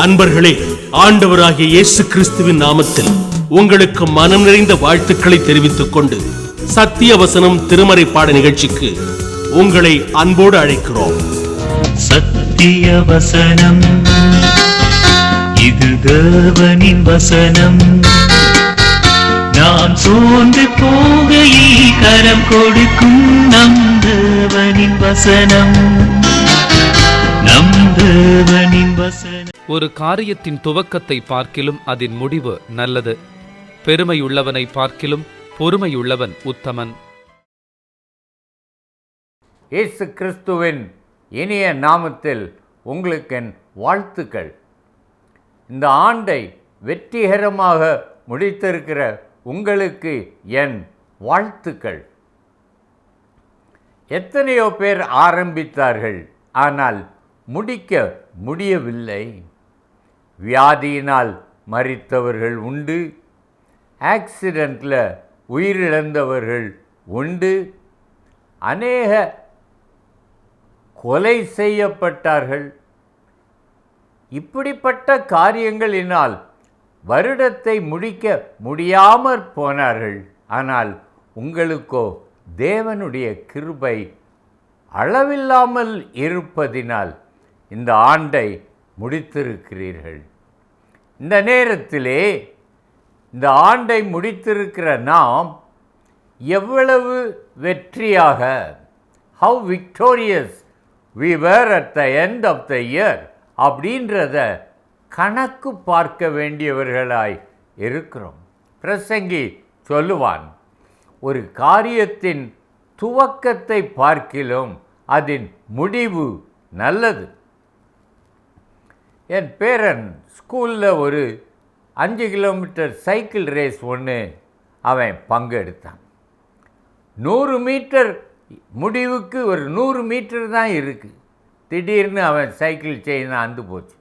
அன்பர்களே, ஆண்டவராகிய இயேசு கிறிஸ்துவின் நாமத்தில் உங்களுக்கு மனம் நிறைந்த வாழ்த்துக்களை தெரிவித்துக் கொண்டு சத்திய வசனம் திருமறை பாட நிகழ்ச்சிக்கு உங்களை அன்போடு அழைக்கிறோம். சத்திய வசனம், இது தேவனின் வசனம். நாம் சோர்ந்து போகையில் கரம் கொடுக்கும் நம் தேவனின் வசனம், நம் தேவனின் வசனம். ஒரு காரியத்தின் துவக்கத்தை பார்க்கிலும் அதன் முடிவு நல்லது. பெருமையுள்ளவனை பார்க்கிலும் பொறுமையுள்ளவன் உத்தமன். இயேசு கிறிஸ்துவின் இனிய நாமத்தில் உங்களுக்கு என் வாழ்த்துக்கள். இந்த ஆண்டை வெற்றிகரமாக முடித்திருக்கிற உங்களுக்கு என் வாழ்த்துக்கள். எத்தனையோ பேர் ஆரம்பித்தார்கள், ஆனால் முடிக்க முடியவில்லை. வியாதியினால் மரித்தவர்கள் உண்டு, ஆக்சிடெண்ட்டில் உயிரிழந்தவர்கள் உண்டு, அநேக கொலை செய்யப்பட்டார்கள். இப்படிப்பட்ட காரியங்களினால் வருடத்தை முடிக்க முடியாமற் போனார்கள். ஆனால் உங்களுக்கோ தேவனுடைய கிருபை அளவில்லாமல் இருப்பதினால் இந்த ஆண்டை முடித்திருக்கிறீர்கள். இந்த நேரத்திலே இந்த ஆண்டை முடித்திருக்கிற நாம் எவ்வளவு வெற்றியாக, how victorious we were at the end of the year அப்படின்றத கணக்கு பார்க்க வேண்டியவர்களாய் இருக்கிறோம். பிரசங்கி சொல்லுவான், ஒரு காரியத்தின் துவக்கத்தை பார்க்கிலும் அதன் முடிவு நல்லது. என் பேரன் ஸ்கூலில் ஒரு 5 கிலோமீட்டர் சைக்கிள் ரேஸ் ஒன்று அவன் பங்கெடுத்தான். 100 மீட்டர் முடிவுக்கு ஒரு 100 மீட்டர் தான் இருக்குது. திடீர்னு அவன் சைக்கிள் செயின் அந்து போச்சு,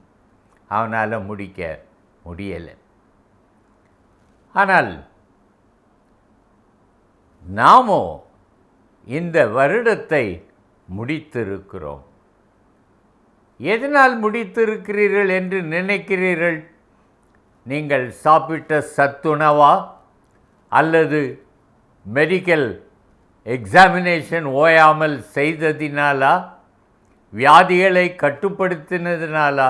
அவனால் முடிக்க முடியலை. ஆனால் நாமோ இந்த வருடத்தை முடித்திருக்கிறோம். எதனால் முடித்திருக்கிறீர்கள் என்று நினைக்கிறீர்கள்? நீங்கள் சாப்பிட்ட சத்துணவா, அல்லது மெடிக்கல் எக்ஸாமினேஷன் ஓயாமல் செய்ததினாலா, வியாதிகளை கட்டுப்படுத்தினதினாலா?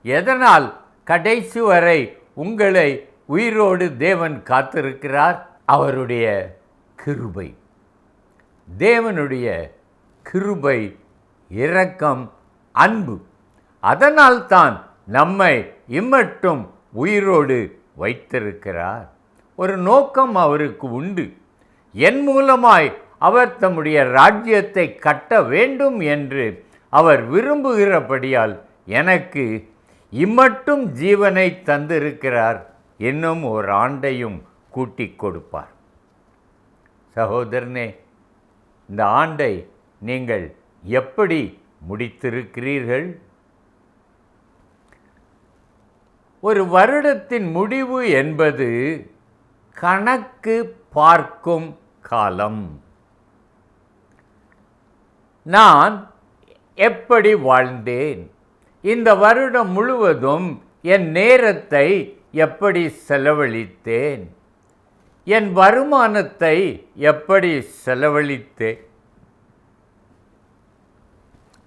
எதனால் கடைசி வரை உங்களை உயிரோடு தேவன் காத்திருக்கிறார்? அவருடைய கிருபை. தேவனுடைய கிருபை, இரக்கம், அன்பு. அதனால்தான் நம்மை இம்மட்டும் உயிரோடு வைத்திருக்கிறார். ஒரு நோக்கம் அவருக்கு உண்டு. என் மூலமாய் அவர் தம்முடைய ராஜ்யத்தை கட்ட வேண்டும் என்று அவர் விரும்புகிறபடியால் எனக்கு இம்மட்டும் ஜீவனை தந்திருக்கிறார். இன்னும் ஒரு ஆண்டையும் கூட்டிக் கொடுப்பார். சகோதரனே, இந்த ஆண்டை நீங்கள் எப்படி முடித்திருக்கிறீர்கள்? ஒரு வருடத்தின் முடிவு என்பது கணக்கு பார்க்கும் காலம். நான் எப்படி வாழ்ந்தேன்? இந்த வருடம் முழுவதும் என் நேரத்தை எப்படி செலவழித்தேன்? என் வருமானத்தை எப்படி செலவழித்தேன்?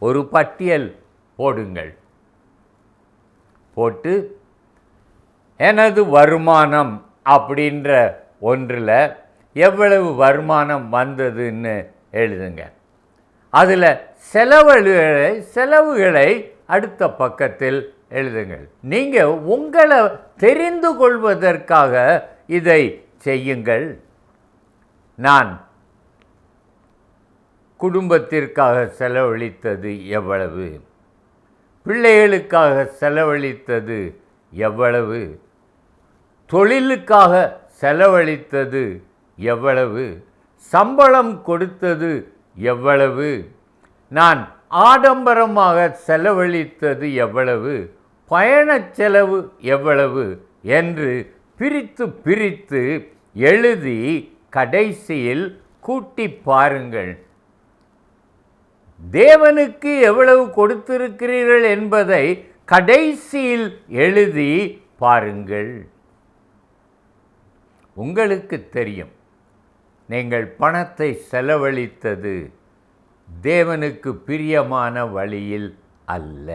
ஒரு பட்டியல் போடுங்கள். போட்டு எனது வருமானம் அப்படின்ற ஒன்றில் எவ்வளவு வருமானம் வந்ததுன்னு எழுதுங்க. அதில் செலவுகளை அடுத்த பக்கத்தில் எழுதுங்கள். நீங்கள் உங்களை தெரிந்து கொள்வதற்காக இதை செய்யுங்கள். நான் குடும்பத்திற்காக செலவழித்தது எவ்வளவு? பிள்ளைகளுக்காக செலவழித்தது எவ்வளவு? தொழிலுக்காக செலவழித்தது எவ்வளவு? சம்பளம் கொடுத்தது எவ்வளவு? நான் ஆடம்பரமாக செலவழித்தது எவ்வளவு? பயணச் செலவு எவ்வளவு என்று பிரித்து பிரித்து எழுதி கடைசியில் கூட்டி பாருங்கள். தேவனுக்கு எவ்வளவு கொடுத்திருக்கிறீர்கள் என்பதை கடைசியில் எழுதி பாருங்கள். உங்களுக்கு தெரியும், நீங்கள் பணத்தை செலவழித்தது தேவனுக்கு பிரியமான வழியில் அல்ல.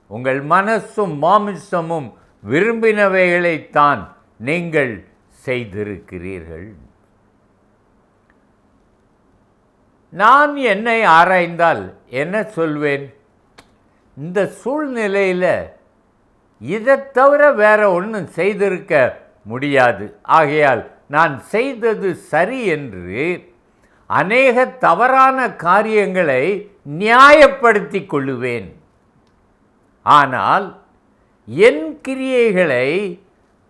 உங்கள் மனசும் மாமிசமும் விரும்பினவைகளைத்தான் நீங்கள் செய்திருக்கிறீர்கள். நான் என்னை ஆராய்ந்தால் என்ன சொல்வேன்? இந்த சூழ்நிலையில் இதை தவிர வேற ஒன்றும் செய்திருக்க முடியாது. ஆகையால் நான் செய்தது சரி என்று அநேக தவறான காரியங்களை நியாயப்படுத்தி கொள்ளுவேன். ஆனால் என் கிரியைகளை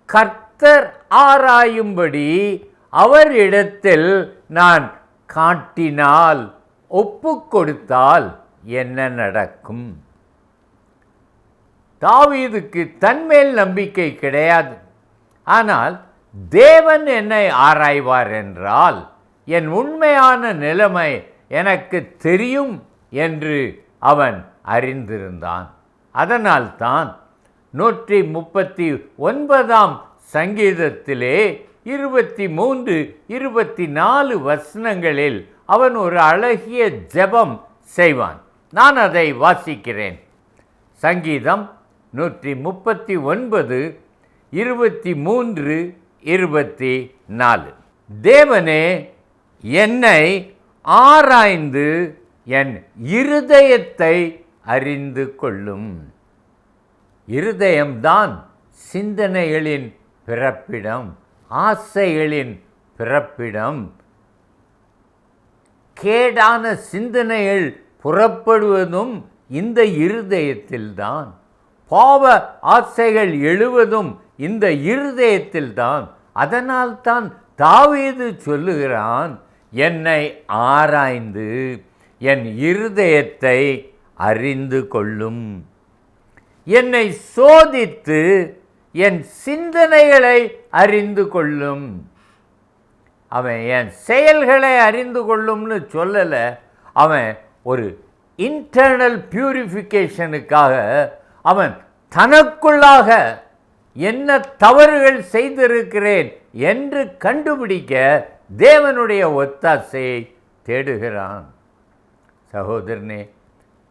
கர்த்தர் ஆராயும்படி அவரிடத்தில் நான் காட்டினால், ஒப்பு கொடுத்தால் என்ன நடக்கும்? தாவீதுக்கு தன்மேல் நம்பிக்கை கிடையாது. ஆனால் தேவன் என்னை ஆராய்வார் என்றால் என் உண்மையான நிலைமை எனக்கு தெரியும் என்று அவன் அறிந்திருந்தான். அதனால்தான் 139 சங்கீதத்திலே 23, 24 வசனங்களில் அவன் ஒரு அழகிய ஜெபம் செய்வான். நான் அதை வாசிக்கிறேன். சங்கீதம் 139, 23, 24. தேவனே, என்னை ஆராய்ந்து என் இருதயத்தை அறிந்து கொள்ளும். இருதயம்தான் சிந்தனைகளின் பிறப்பிடம், ஆசைகளின் பிறப்பிடம். கேடான சிந்தனைகள் புறப்படுவதும் இந்த இருதயத்தில்தான். பாவ ஆசைகள் எழுவதும் இந்த இருதயத்தில்தான். அதனால்தான் தாவீது சொல்லுகிறான், என்னை ஆராய்ந்து என் இருதயத்தை அறிந்து கொள்ளும். என்னை சோதித்து என் சிந்தனைகளை அறிந்து கொள்ளும். அவன் என் செயல்களை அறிந்து கொள்ளும்னு சொல்லலை. அவன் ஒரு இன்டர்னல் பியூரிஃபிகேஷனுக்காக அவன் தனக்குள்ளாக என்ன தவறுகள் செய்திருக்கிறேன் என்று கண்டுபிடிக்க தேவனுடைய ஒத்தாசையை தேடுகிறான். சகோதரனே,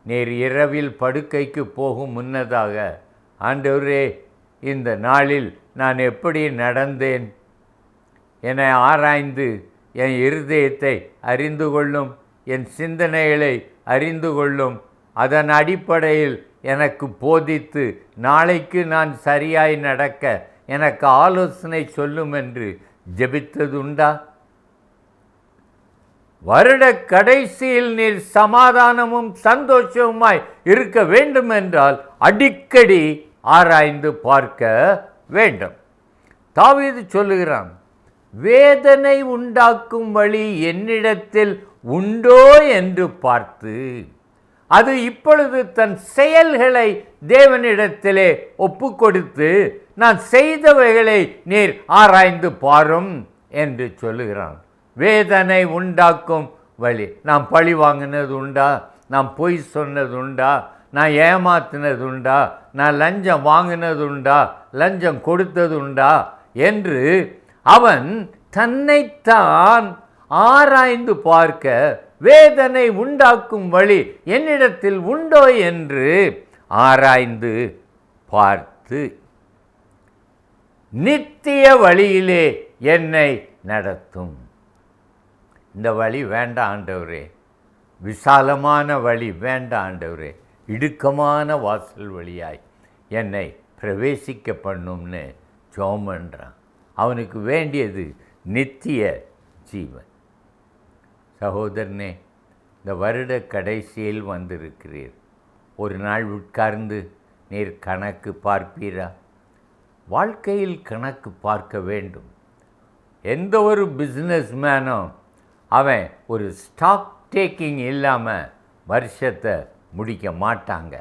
நீர் இரவில் படுக்கைக்கு போகும் முன்னதாக, ஆண்டவரே, இந்த நாளில் நான் எப்படி நடந்தேன்? என்னை ஆராய்ந்து என் இருதயத்தை அறிந்து கொள்ளும், என் சிந்தனைகளை அறிந்து கொள்ளும். அதன் அடிப்படையில் எனக்கு போதித்து நாளைக்கு நான் சரியாய் நடக்க எனக்கு ஆலோசனை சொல்லும் என்று ஜெபித்ததுண்டா? வருட கடைசியில் நீர் சமாதானமும் சந்தோஷமுமாய் இருக்க வேண்டும் என்றால் அடிக்கடி ஆராய்ந்து பார்க்க வேண்டும். தாவீது சொல்லுகிறான், வேதனை உண்டாக்கும் வழி என்னிடத்தில் உண்டோ என்று பார்த்து, அது இப்பொழுது தன் செயல்களை தேவனிடத்திலே ஒப்பு கொடுத்து, நான் செய்தவைகளை நீர் ஆராய்ந்து பாரும் என்று சொல்லுகிறான். வேதனை உண்டாக்கும் வழி, நான் பழி வாங்கினது உண்டா? நான் பொய் சொன்னது உண்டா? நான் ஏமாத்தினது உண்டா? நான் லஞ்சம் வாங்கினது உண்டா? லஞ்சம் கொடுத்தது உண்டா? என்று அவன் தன்னைத்தான் ஆராய்ந்து பார்க்க, வேதனை உண்டாக்கும் வழி என்னிடத்தில் உண்டோ என்று ஆராய்ந்து பார்த்து, நித்திய வழியிலே என்னை நடத்தும். இந்த வழி வேண்டாம் ஆண்டவரே, விசாலமான வழி வேண்டாம் ஆண்டவரே, இடுக்கமான வாசல் வழியாய் என்னை பிரவேசிக்க பண்ணும்னு ஜெபம் பண்ணுறான். அவனுக்கு வேண்டியது நித்திய ஜீவன். சகோதரனே, இந்த வருட கடைசியில் வந்திருக்கிறீர். ஒரு நாள் உட்கார்ந்து நீர் கணக்கு பார்ப்பீரா? வாழ்க்கையில் கணக்கு பார்க்க வேண்டும். எந்த ஒரு பிஸ்னஸ் மேனும் அவன் ஒரு ஸ்டாக் டேக்கிங் இல்லாமல் வருஷத்தை முடிக்க மாட்டாங்க.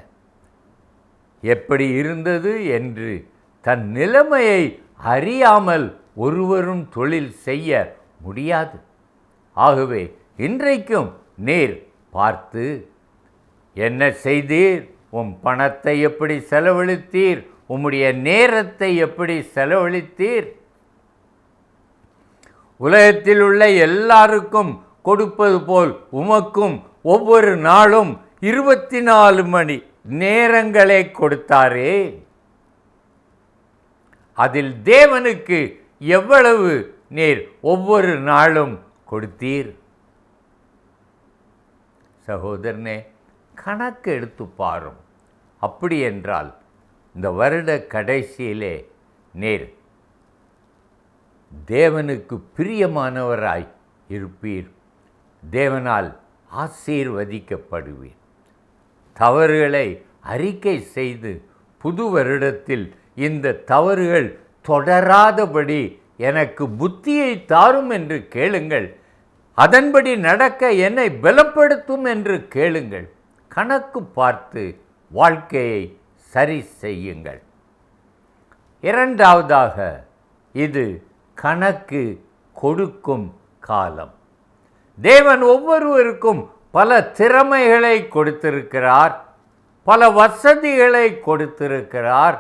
எப்படி இருந்தது என்று தன் நிலைமையை அறியாமல் ஒருவரும் தொழில் செய்ய முடியாது. ஆகவே இன்றைக்கும் நீர் பார்த்து, என்ன செய்தீர்? உம் பணத்தை எப்படி செலவழித்தீர்? உம்முடைய நேரத்தை எப்படி செலவழித்தீர்? உலகத்தில் உள்ள எல்லாருக்கும் கொடுப்பது போல் உமக்கும் ஒவ்வொரு நாளும் 24 மணி நேரங்களை கொடுத்தாரே, அதில் தேவனுக்கு எவ்வளவு நீர் ஒவ்வொரு நாளும் கொடுத்தீர்? சகோதரனே, கணக்கு எடுத்து பாரும். அப்படி என்றால் இந்த வருட கடைசியிலே நீர் தேவனுக்கு பிரியமானவராய் இருப்பீர். தேவனால் ஆசீர்வதிக்கப்படுவீர். தவறுகளை அறிக்கை செய்து புது வருடத்தில் இந்த தவறுகள் தொடராதபடி எனக்கு புத்தியை தாரும் என்று கேளுங்கள். அதன்படி நடக்க என்னை பலப்படுத்தும் என்று கேளுங்கள். கணக்கு பார்த்து வாழ்க்கையை சரி செய்யுங்கள். இரண்டாவதாக, இது கணக்கு கொடுக்கும் காலம். தேவன் ஒவ்வொருவருக்கும் பல திறமைகளை கொடுத்திருக்கிறார், பல வசதிகளை கொடுத்திருக்கிறார்.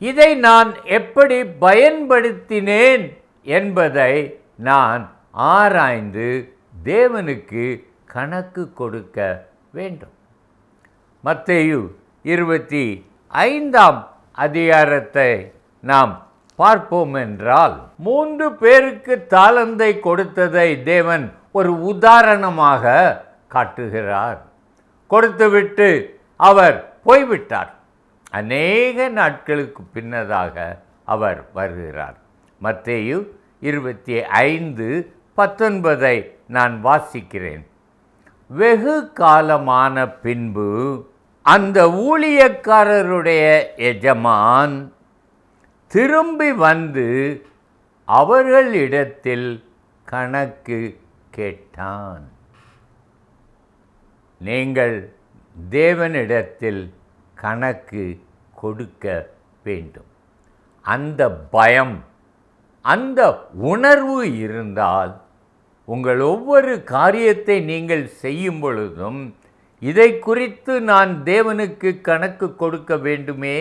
இதை நான் எப்படி பயன்படுத்தினேன் என்பதை நான் ஆராய்ந்து தேவனுக்கு கணக்கு கொடுக்க வேண்டும். மத்தேயு 25 அதிகாரத்தை நாம் பார்ப்போம் என்றால், 3 பேருக்கு தாலந்தை கொடுத்ததை தேவன் ஒரு உதாரணமாக காட்டுகிறார். கொடுத்துவிட்டு அவர் போய்விட்டார். அநேக நாட்களுக்கு பின்னதாக அவர் வருகிறார். மத்தேயு 25:19 நான் வாசிக்கிறேன். வெகு காலமான பின்பு அந்த ஊழியக்காரருடைய எஜமான் திரும்பி வந்து அவர்களிடத்தில் கணக்கு கேட்டான். நீங்கள் தேவனிடத்தில் கணக்கு கொடுக்க வேண்டும். அந்த பயம், அந்த உணர்வு இருந்தால் உங்கள் ஒவ்வொரு காரியத்தை நீங்கள் செய்யும் பொழுதும் இதை குறித்து நான் தேவனுக்கு கணக்கு கொடுக்க வேண்டுமே.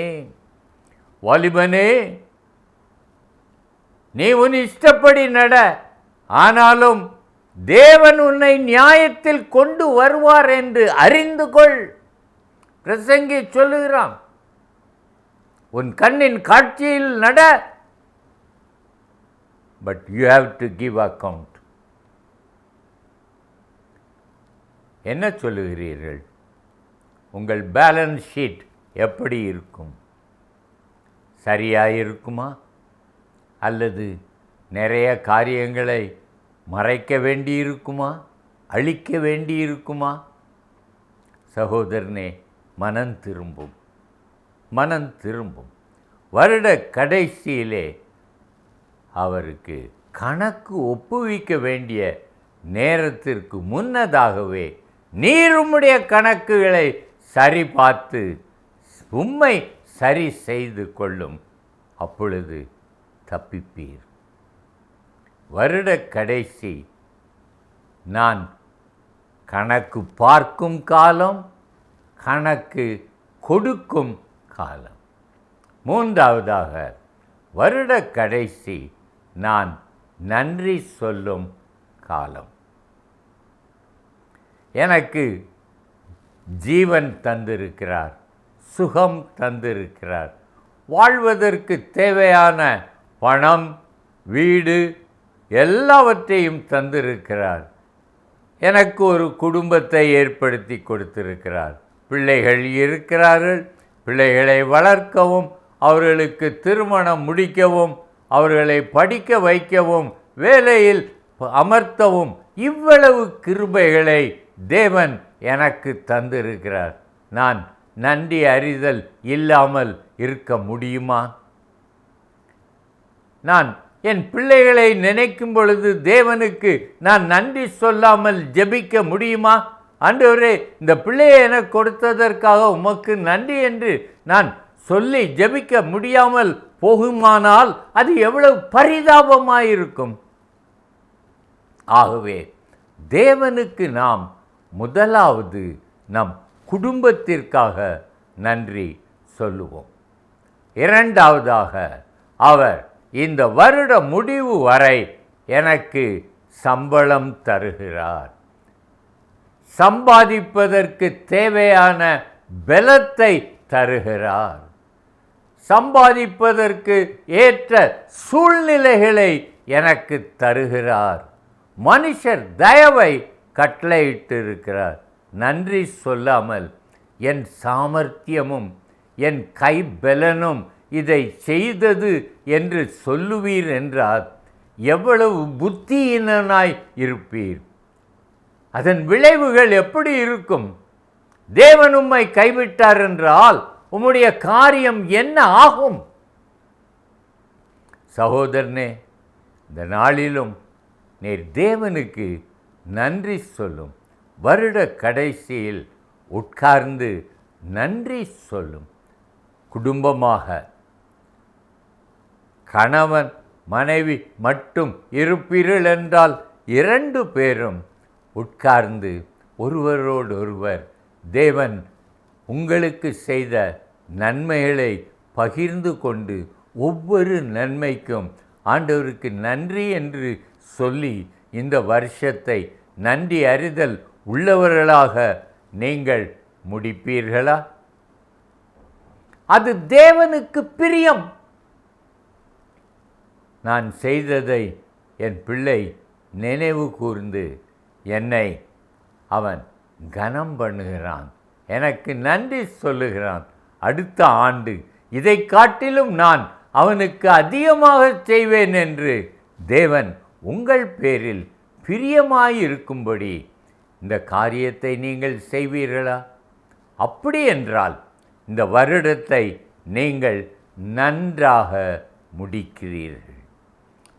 வாலிபனே, நீ உன் இஷ்டப்படி நட, ஆனாலும் தேவன் உன்னை நியாயத்தில் கொண்டு வருவார் என்று அறிந்து கொள். பிரசங்கி சொல்லுகிறான், உன் கண்ணின் காட்சியில் நட, but you have to give account. என்ன சொல்லுகிறீர்கள்? உங்கள் பேலன்ஸ் ஷீட் எப்படி இருக்கும்? சரியாக இருக்குமா? அல்லது நிறைய காரியங்களை மறைக்க வேண்டியிருக்குமா? அழிக்க வேண்டியிருக்குமா? சகோதரனே, மனம் திரும்பும், மனம் திரும்பும். வருட கடைசியிலே அவருக்கு கணக்கு ஒப்புவிக்க வேண்டிய நேரத்திற்கு முன்னதாகவே நீர் உம்முடைய கணக்குகளை சரி பார்த்து உம்மை சரி செய்து கொள்ளும். அப்பொழுது தப்பிப்பீர். வருட கடைசி நான் கணக்கு பார்க்கும் காலம், கணக்கு கொடுக்கும் காலம். மூன்றாவதாக, வருட கடைசி நான் நன்றி சொல்லும் காலம். எனக்கு ஜீவன் தந்திருக்கிறார், சுகம் தந்திருக்கிறார், வாழ்வதற்கு தேவையான பணம், வீடு எல்லாவற்றையும் தந்திருக்கிறார். எனக்கு ஒரு குடும்பத்தை ஏற்படுத்தி கொடுத்திருக்கிறார். பிள்ளைகள் இருக்கிறார்கள். பிள்ளைகளை வளர்க்கவும், அவர்களுக்கு திருமணம் முடிக்கவும், அவர்களை படிக்க வைக்கவும், வேலையில் அமர்த்தவும் இவ்வளவு கிருபைகளை தேவன் எனக்கு தந்திருக்கிறார். நான் நன்றி அறிதல் இல்லாமல் இருக்க முடியுமா? நான் என் பிள்ளைகளை நினைக்கும் பொழுது தேவனுக்கு நான் நன்றி சொல்லாமல் ஜெபிக்க முடியுமா? ஆண்டவரே, இந்த பிள்ளையை எனக்கு கொடுத்ததற்காக உமக்கு நன்றி என்று நான் சொல்லி ஜெபிக்க முடியாமல் போகுமானால் அது எவ்வளவு பரிதாபமாயிருக்கும். ஆகவே தேவனுக்கு நாம் முதலாவது நம் குடும்பத்திற்காக நன்றி சொல்லுவோம். இரண்டாவதாக, அவர் இந்த வருட முடிவு வரை எனக்கு சம்பளம் தருகிறார். சம்பாதிப்பதற்கு தேவையான பலத்தை தருகிறார். சம்பாதிப்பதற்கு ஏற்ற சூழ்நிலைகளை எனக்கு தருகிறார். மனுஷர் தயவை கட்டளையிட்டிருக்கிறார். நன்றி சொல்லாமல் என் சாமர்த்தியமும் என் கைபலனும் இதை செய்தது என்று சொல்லுவீர் என்றால் எவ்வளவு புத்தியீனனாய் இருப்பீர். அதன் விளைவுகள் எப்படி இருக்கும்? தேவன் உம்மை கைவிட்டார் என்றால் உம்முடைய காரியம் என்ன ஆகும்? சகோதரனே, இந்த நாளிலும் நீர் தேவனுக்கு நன்றி சொல்லும். வருட கடைசியில் உட்கார்ந்து நன்றி சொல்லும். குடும்பமாக கணவன் மனைவி மட்டும் இருப்பீர்கள் என்றால் 2 பேரும் உட்கார்ந்து ஒருவரோடொருவர் தேவன் உங்களுக்கு செய்த நன்மைகளை பகிர்ந்து கொண்டு ஒவ்வொரு நன்மைக்கும் ஆண்டவருக்கு நன்றி என்று சொல்லி இந்த வருஷத்தை நன்றி அறிதல் உள்ளவர்களாக நீங்கள் முடிப்பீர்களா? அது தேவனுக்கு பிரியம். நான் செய்ததை என் பிள்ளை நினைவு கூர்ந்து என்னை அவன் கனம் பண்ணுகிறான், எனக்கு நன்றி சொல்லுகிறான். அடுத்த ஆண்டு இதை காட்டிலும் நான் அவனுக்கு அதிகமாக செய்வேன் என்று தேவன் உங்கள் பேரில் பிரியமாயிருக்கும்படி இந்த காரியத்தை நீங்கள் செய்வீர்களா? அப்படி என்றால் இந்த வருடத்தை நீங்கள் நன்றாக முடிக்கிறீர்கள்.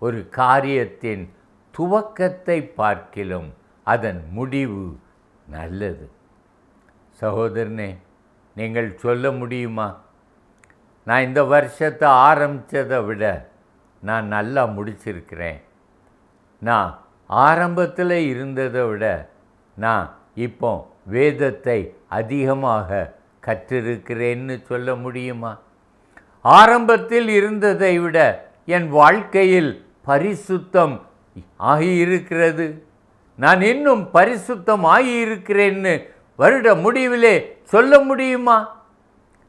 ஒரு காரியத்தின் துவக்கத்தை பார்க்கிலும் அதன் முடிவு நல்லது. சகோதரனே, நீங்கள் சொல்ல முடியுமா, நான் இந்த வருஷத்தை ஆரம்பித்ததை விட நான் நல்லா முடிச்சிருக்கிறேன், நான் ஆரம்பத்தில் இருந்ததை விட நான் இப்போ வேதத்தை அதிகமாக கற்றிருக்கிறேன்னு சொல்ல முடியுமா? ஆரம்பத்தில் இருந்ததை விட என் வாழ்க்கையில் பரிசுத்தம் ஆகியிருக்கிறது, நான் இன்னும் பரிசுத்தம் ஆகியிருக்கிறேன்னு வருட முடிவிலே சொல்ல முடியுமா?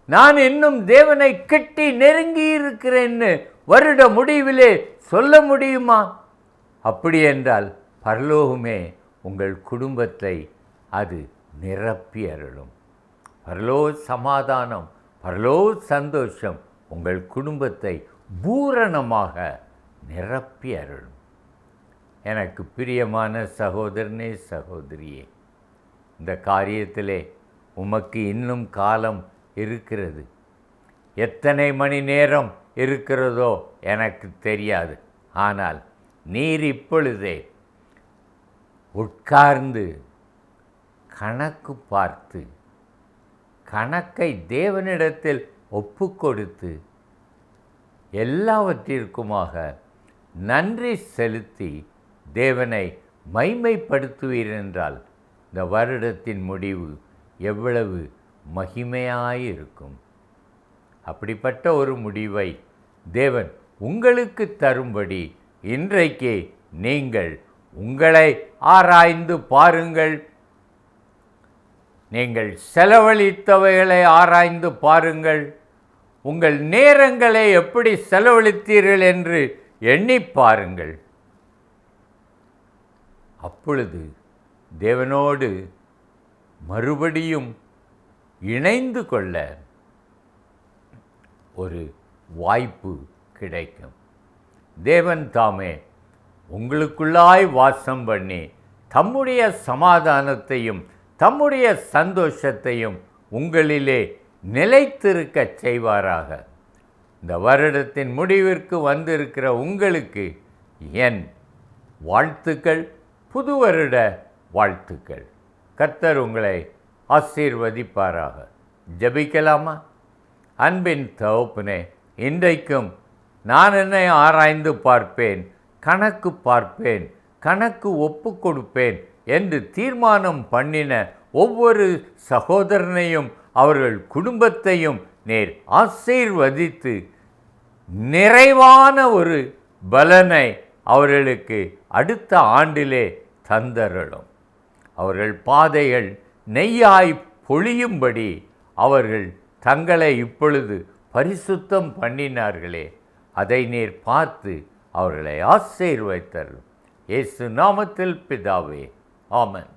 நான் இன்னும் தேவனை கிட்டி நெருங்கி இருக்கிறேன்னு வருட முடிவிலே சொல்ல முடியுமா? அப்படி என்றால் பரலோகமே உங்கள் குடும்பத்தை அது நிரப்பி அருளும். பரலோக சமாதானம், பரலோக சந்தோஷம் உங்கள் குடும்பத்தை பூரணமாக நிரப்பி அருளும். எனக்கு பிரியமான சகோதரனே, சகோதரியே, இந்த காரியத்திலே உமக்கு இன்னும் காலம் இருக்கிறது. எத்தனை மணி நேரம் இருக்கிறதோ எனக்கு தெரியாது. ஆனால் நீர் இப்பொழுதே உட்கார்ந்து கணக்கு பார்த்து கணக்கை தேவனிடத்தில் ஒப்பு கொடுத்து எல்லாவற்றிற்குமாக நன்றி செலுத்தி தேவனை மைமைப்படுத்துவீர் என்றால் இந்த வருடத்தின் முடிவு எவ்வளவு மகிமையாயிருக்கும். அப்படிப்பட்ட ஒரு முடிவை தேவன் உங்களுக்கு தரும்படி இன்றைக்கே நீங்கள் உங்களை ஆராய்ந்து பாருங்கள். நீங்கள் செலவழித்தவைகளை ஆராய்ந்து பாருங்கள். உங்கள் நேரங்களை எப்படி செலவழித்தீர்கள் என்று எண்ணி பாருங்கள். அப்பொழுது தேவனோடு மறுபடியும் இணைந்து கொள்ள ஒரு வாய்ப்பு கிடைக்கும். தேவன் தாமே உங்களுக்குள்ளாய் வாசம் பண்ணி தம்முடைய சமாதானத்தையும் தம்முடைய சந்தோஷத்தையும் உங்களிலே நிலைத்திருக்க செய்வாராக. இந்த வருடத்தின் முடிவிற்கு வந்திருக்கிற உங்களுக்கு என் வாழ்த்துக்கள், புது வருட வாழ்த்துக்கள். கர்த்தர் உங்களை ஆசீர்வதிப்பாராக. ஜெபிக்கலாமா? அன்பின் தகப்பனே, இன்றைக்கும் நான் என்னை ஆராய்ந்து பார்ப்பேன், கணக்கு பார்ப்பேன், கணக்கு ஒப்பு கொடுப்பேன் என்று தீர்மானம் பண்ணின ஒவ்வொரு சகோதரனையும் அவர்கள் குடும்பத்தையும் நேர் ஆசீர்வதித்து நிறைவான ஒரு பலனை அவர்களுக்கு அடுத்த ஆண்டிலே தந்தருளும். அவர்கள் பாதைகள் நெய்யாய் பொழியும்படி அவர்கள் தங்களை இப்பொழுது பரிசுத்தம் பண்ணினார்களே, அதை நீர் பார்த்து அவர்களை ஆசீர்வதித்தருளும். இயேசு நாமத்தில் பிதாவே, ஆமென்.